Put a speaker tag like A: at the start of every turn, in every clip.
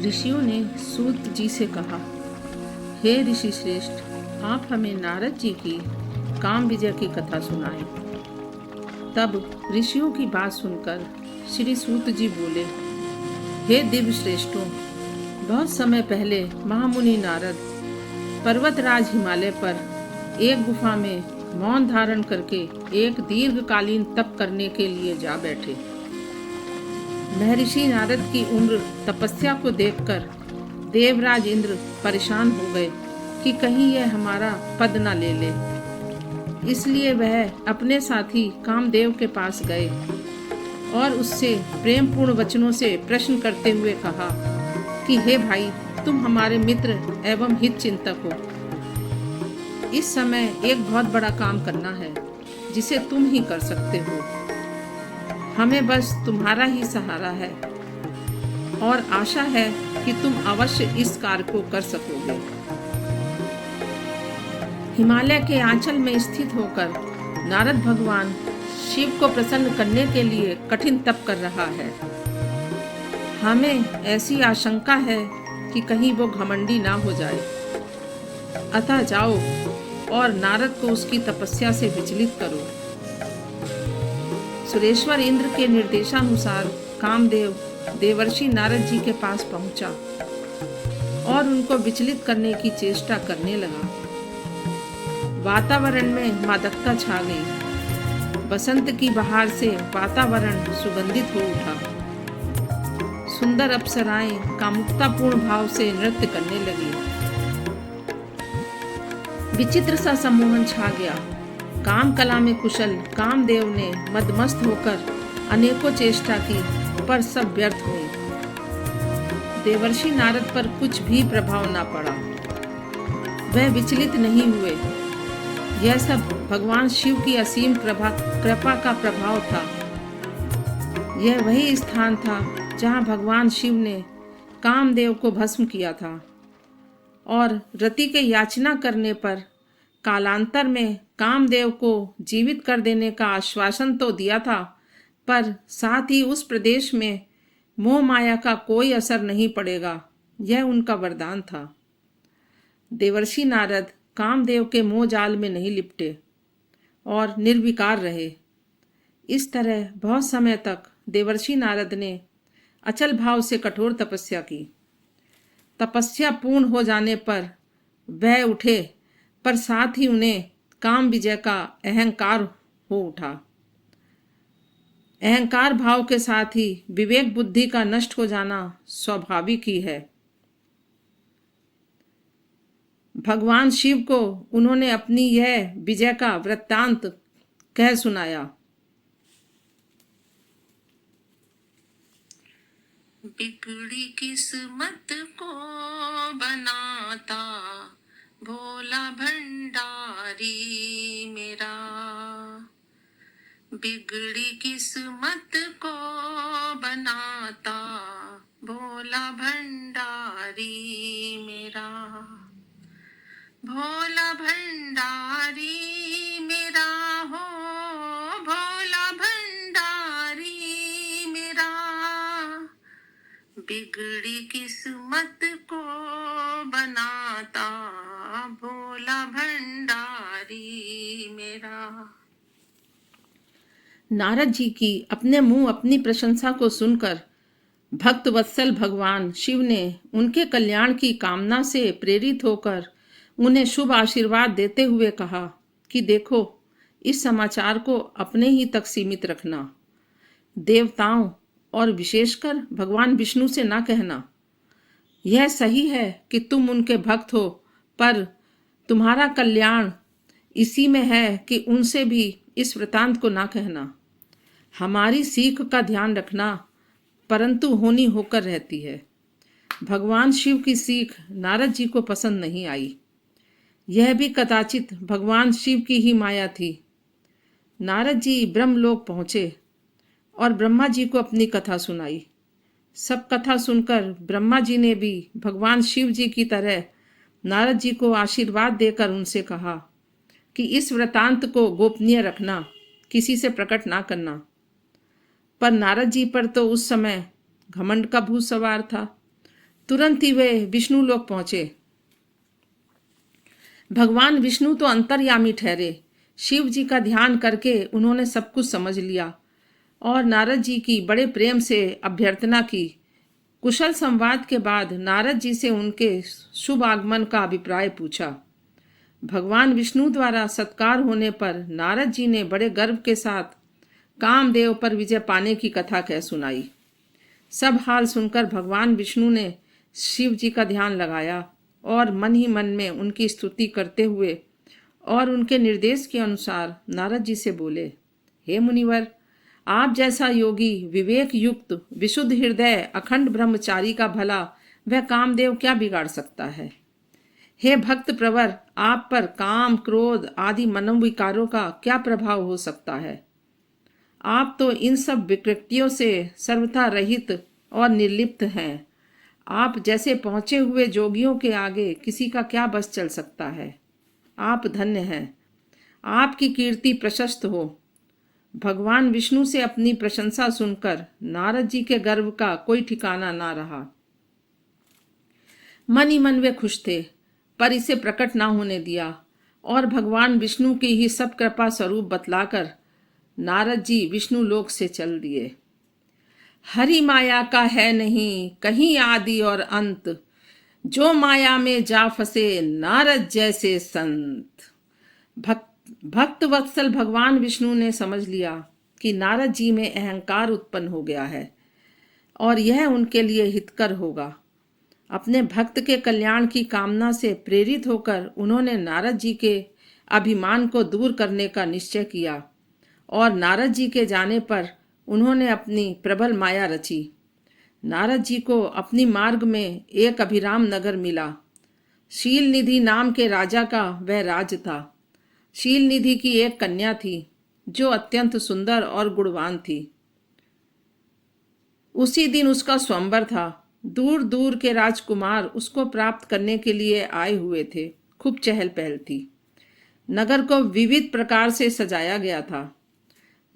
A: ऋषियों ने सूत जी से कहा, हे ऋषि श्रेष्ठ, आप हमें नारद जी की काम विजय की कथा सुनाएं। तब ऋषियों की बात सुनकर श्री सूत जी बोले, हे दिव्य श्रेष्ठों, बहुत समय पहले महामुनि नारद पर्वतराज हिमालय पर एक गुफा में मौन धारण करके एक दीर्घकालीन तप करने के लिए जा बैठे। महर्षि नारद की उम्र तपस्या को देखकर देवराज इंद्र परेशान हो गए कि कहीं यह हमारा पद न ले ले। इसलिए वह अपने साथी कामदेव के पास गए और उससे प्रेमपूर्ण वचनों से प्रश्न करते हुए कहा कि हे भाई, तुम हमारे मित्र एवं हित चिंतक हो। इस समय एक बहुत बड़ा काम करना है जिसे तुम ही कर सकते हो। हमें बस तुम्हारा ही सहारा है और आशा है कि तुम अवश्य इस कार्य को कर सकोगे। हिमालय के आंचल में स्थित होकर नारद भगवान शिव को प्रसन्न करने के लिए कठिन तप कर रहा है। हमें ऐसी आशंका है कि कहीं वो घमंडी ना हो जाए। अतः जाओ और नारद को उसकी तपस्या से विचलित करो। सुरेश्वर इंद्र के निर्देशानुसार कामदेव देवर्षि नारद जी के पास पहुंचा और उनको विचलित करने की चेष्टा करने लगा। वातावरण में मादकता छा गई। बसंत की बहार से वातावरण सुगंधित हो उठा। सुंदर अप्सराएं कामुकतापूर्ण भाव से नृत्य करने लगी। विचित्र सा सम्मोहन छा गया। काम कला में कुशल कामदेव ने मदमस्त होकर अनेकों चेष्टा की, पर सब व्यर्थ हुई। देवर्षि नारद पर कुछ भी प्रभाव न पड़ा। वह विचलित नहीं हुए। यह सब भगवान शिव की असीम कृपा का प्रभाव था। यह वही स्थान था जहाँ भगवान शिव ने कामदेव को भस्म किया था और रति के याचना करने पर कालांतर में कामदेव को जीवित कर देने का आश्वासन तो दिया था, पर साथ ही उस प्रदेश में मोह माया का कोई असर नहीं पड़ेगा, यह उनका वरदान था। देवर्षि नारद कामदेव के मोह जाल में नहीं लिपटे और निर्विकार रहे। इस तरह बहुत समय तक देवर्षि नारद ने अचल भाव से कठोर तपस्या की। तपस्या पूर्ण हो जाने पर वह उठे, पर साथ ही उन्हें काम विजय का अहंकार हो उठा। अहंकार भाव के साथ ही विवेक बुद्धि का नष्ट हो जाना स्वाभाविक ही है। भगवान शिव को उन्होंने अपनी यह विजय का वृत्तांत कह सुनाया।
B: बिगड़ी किस्मत को बनाता भोला भंडारी मेरा। बिगड़ी किस्मत को बनाता भोला भंडारी मेरा। भोला भंडारी मेरा हो, भोला भंडारी मेरा। बिगड़ी किस्मत को बनाता भोला भंडारी मेरा।
A: नारद जी की अपने मुंह अपनी प्रशंसा को सुनकर भक्त वत्सल भगवान शिव ने उनके कल्याण की कामना से प्रेरित होकर उन्हें शुभ आशीर्वाद देते हुए कहा कि देखो, इस समाचार को अपने ही तक सीमित रखना। देवताओं और विशेषकर भगवान विष्णु से ना कहना। यह सही है कि तुम उनके भक्त हो, पर तुम्हारा कल्याण इसी में है कि उनसे भी इस वृतांत को ना कहना। हमारी सीख का ध्यान रखना, परंतु होनी होकर रहती है। भगवान शिव की सीख नारद जी को पसंद नहीं आई। यह भी कदाचित भगवान शिव की ही माया थी। नारद जी ब्रह्मलोक पहुँचे और ब्रह्मा जी को अपनी कथा सुनाई। सब कथा सुनकर ब्रह्मा जी ने भी भगवान शिव जी की तरह नारद जी को आशीर्वाद देकर उनसे कहा कि इस वृतांत को गोपनीय रखना, किसी से प्रकट ना करना। पर नारद जी पर तो उस समय घमंड का भूत सवार था। तुरंत ही वे विष्णु लोक पहुंचे। भगवान विष्णु तो अंतर्यामी ठहरे। शिव जी का ध्यान करके उन्होंने सब कुछ समझ लिया और नारद जी की बड़े प्रेम से अभ्यर्थना की। कुशल संवाद के बाद नारद जी से उनके शुभ आगमन का अभिप्राय पूछा। भगवान विष्णु द्वारा सत्कार होने पर नारद जी ने बड़े गर्व के साथ कामदेव पर विजय पाने की कथा कह सुनाई। सब हाल सुनकर भगवान विष्णु ने शिव जी का ध्यान लगाया और मन ही मन में उनकी स्तुति करते हुए और उनके निर्देश के अनुसार नारद जी से बोले, हे मुनिवर, आप जैसा योगी, विवेक युक्त, विशुद्ध हृदय, अखंड ब्रह्मचारी का भला वह कामदेव क्या बिगाड़ सकता है। हे भक्त प्रवर, आप पर काम, क्रोध आदि मनोविकारों का क्या प्रभाव हो सकता है। आप तो इन सब विकृतियों से सर्वथा रहित और निर्लिप्त हैं। आप जैसे पहुँचे हुए जोगियों के आगे किसी का क्या बस चल सकता है। आप धन्य हैं, आपकी कीर्ति प्रशस्त हो। भगवान विष्णु से अपनी प्रशंसा सुनकर नारद जी के गर्व का कोई ठिकाना ना रहा। मन ही मन वे खुश थे, पर इसे प्रकट ना होने दिया और भगवान विष्णु की ही सब कृपा स्वरूप बतलाकर नारद जी विष्णु लोक से चल दिए। हरि माया का है नहीं कहीं आदि और अंत, जो माया में जा फंसे नारद जैसे संत। भक्त वत्सल भगवान विष्णु ने समझ लिया कि नारद जी में अहंकार उत्पन्न हो गया है और यह उनके लिए हितकर होगा। अपने भक्त के कल्याण की कामना से प्रेरित होकर उन्होंने नारद जी के अभिमान को दूर करने का निश्चय किया और नारद जी के जाने पर उन्होंने अपनी प्रबल माया रची। नारद जी को अपनी मार्ग में एक अभिराम नगर मिला। शील निधि नाम के राजा का वह राज था। शील निधि की एक कन्या थी जो अत्यंत सुंदर और गुणवान थी। उसी दिन उसका स्वयंवर था। दूर दूर के राजकुमार उसको प्राप्त करने के लिए आए हुए थे। खूब चहल पहल थी। नगर को विविध प्रकार से सजाया गया था।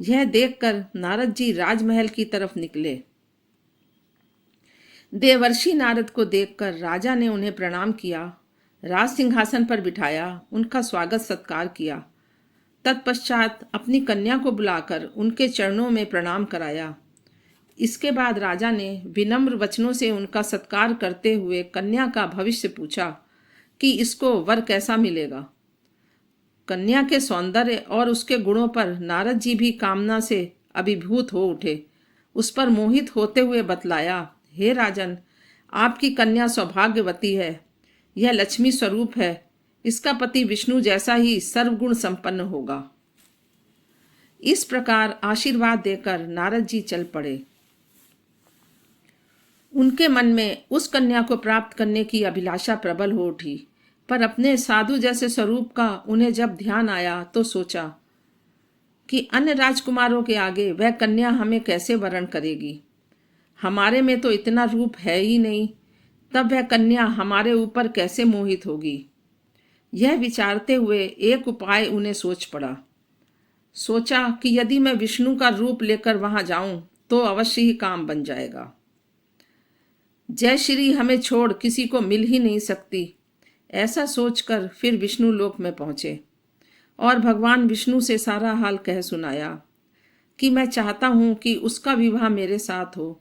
A: यह देखकर नारद जी राजमहल की तरफ निकले। देवर्षि नारद को देखकर राजा ने उन्हें प्रणाम किया, राज सिंहासन पर बिठाया, उनका स्वागत सत्कार किया। तत्पश्चात अपनी कन्या को बुलाकर उनके चरणों में प्रणाम कराया। इसके बाद राजा ने विनम्र वचनों से उनका सत्कार करते हुए कन्या का भविष्य पूछा कि इसको वर कैसा मिलेगा। कन्या के सौंदर्य और उसके गुणों पर नारद जी भी कामना से अभिभूत हो उठे। उस पर मोहित होते हुए बतलाया, हे राजन, आपकी कन्या सौभाग्यवती है। यह लक्ष्मी स्वरूप है। इसका पति विष्णु जैसा ही सर्वगुण संपन्न होगा। इस प्रकार आशीर्वाद देकर नारद जी चल पड़े। उनके मन में उस कन्या को प्राप्त करने की अभिलाषा प्रबल हो उठी, पर अपने साधु जैसे स्वरूप का उन्हें जब ध्यान आया तो सोचा कि अन्य राजकुमारों के आगे वह कन्या हमें कैसे वरण करेगी। हमारे में तो इतना रूप है ही नहीं, तब वह कन्या हमारे ऊपर कैसे मोहित होगी। यह विचारते हुए एक उपाय उन्हें सोच पड़ा। सोचा कि यदि मैं विष्णु का रूप लेकर वहां जाऊं तो अवश्य ही काम बन जाएगा। जय श्री हमें छोड़ किसी को मिल ही नहीं सकती। ऐसा सोचकर फिर विष्णु लोक में पहुंचे और भगवान विष्णु से सारा हाल कह सुनाया कि मैं चाहता हूं कि उसका विवाह मेरे साथ हो।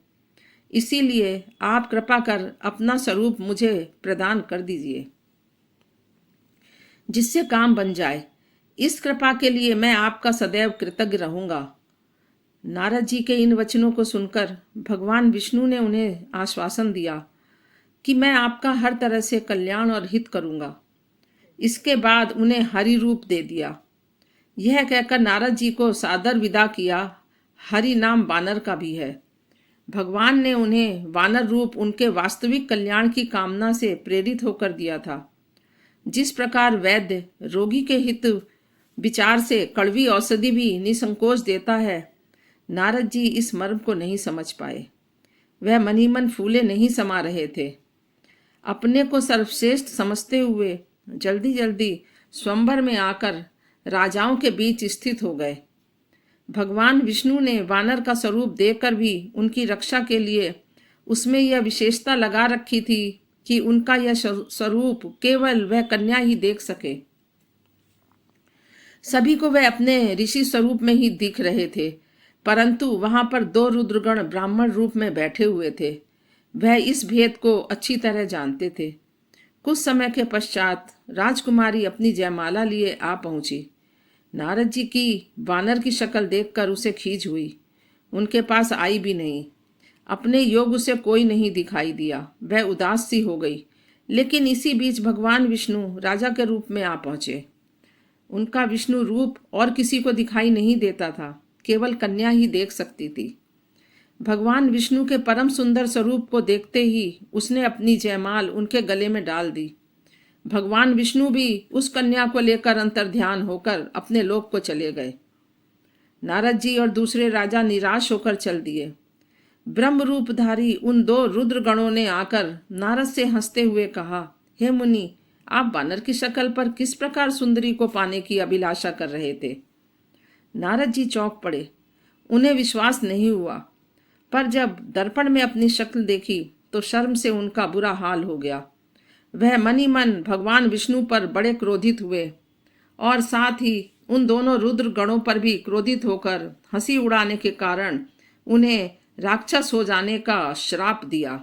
A: इसीलिए आप कृपा कर अपना स्वरूप मुझे प्रदान कर दीजिए, जिससे काम बन जाए। इस कृपा के लिए मैं आपका सदैव कृतज्ञ रहूंगा। नारद जी के इन वचनों को सुनकर भगवान विष्णु ने उन्हें आश्वासन दिया कि मैं आपका हर तरह से कल्याण और हित करूंगा। इसके बाद उन्हें हरि रूप दे दिया। यह कहकर नारद जी को सादर विदा किया। हरि नाम वानर का भी है। भगवान ने उन्हें वानर रूप उनके वास्तविक कल्याण की कामना से प्रेरित होकर दिया था। जिस प्रकार वैद्य रोगी के हित विचार से कड़वी औषधि भी निसंकोच देता है, नारद जी इस मर्म को नहीं समझ पाए। वह मन ही मन फूले नहीं समा रहे थे। अपने को सर्वश्रेष्ठ समझते हुए जल्दी जल्दी स्वयंवर में आकर राजाओं के बीच स्थित हो गए। भगवान विष्णु ने वानर का स्वरूप देकर भी उनकी रक्षा के लिए उसमें यह विशेषता लगा रखी थी कि उनका यह स्वरूप केवल वह कन्या ही देख सके। सभी को वह अपने ऋषि स्वरूप में ही दिख रहे थे, परंतु वहां पर 2 रुद्रगण ब्राह्मण रूप में बैठे हुए थे। वह इस भेद को अच्छी तरह जानते थे। कुछ समय के पश्चात राजकुमारी अपनी जयमाला लिए आ पहुंची। नारद जी की वानर की शक्ल देखकर उसे खींच हुई। उनके पास आई भी नहीं। अपने योग उसे कोई नहीं दिखाई दिया। वह उदास सी हो गई। लेकिन इसी बीच भगवान विष्णु राजा के रूप में आ पहुंचे। उनका विष्णु रूप और किसी को दिखाई नहीं देता था, केवल कन्या ही देख सकती थी। भगवान विष्णु के परम सुंदर स्वरूप को देखते ही उसने अपनी जयमाल उनके गले में डाल दी। भगवान विष्णु भी उस कन्या को लेकर अंतर्ध्यान होकर अपने लोक को चले गए। नारद जी और दूसरे राजा निराश होकर चल दिए। ब्रह्म रूपधारी उन 2 रुद्र गणों ने आकर नारद से हंसते हुए कहा, हे मुनि, आप वानर की शक्ल पर किस प्रकार सुंदरी को पाने की अभिलाषा कर रहे थे? नारद जी चौंक पड़े। उन्हें विश्वास नहीं हुआ, पर जब दर्पण में अपनी शक्ल देखी तो शर्म से उनका बुरा हाल हो गया। वह मन ही मन भगवान विष्णु पर बड़े क्रोधित हुए और साथ ही उन दोनों रुद्र गणों पर भी क्रोधित होकर हंसी उड़ाने के कारण उन्हें राक्षस हो जाने का श्राप दिया।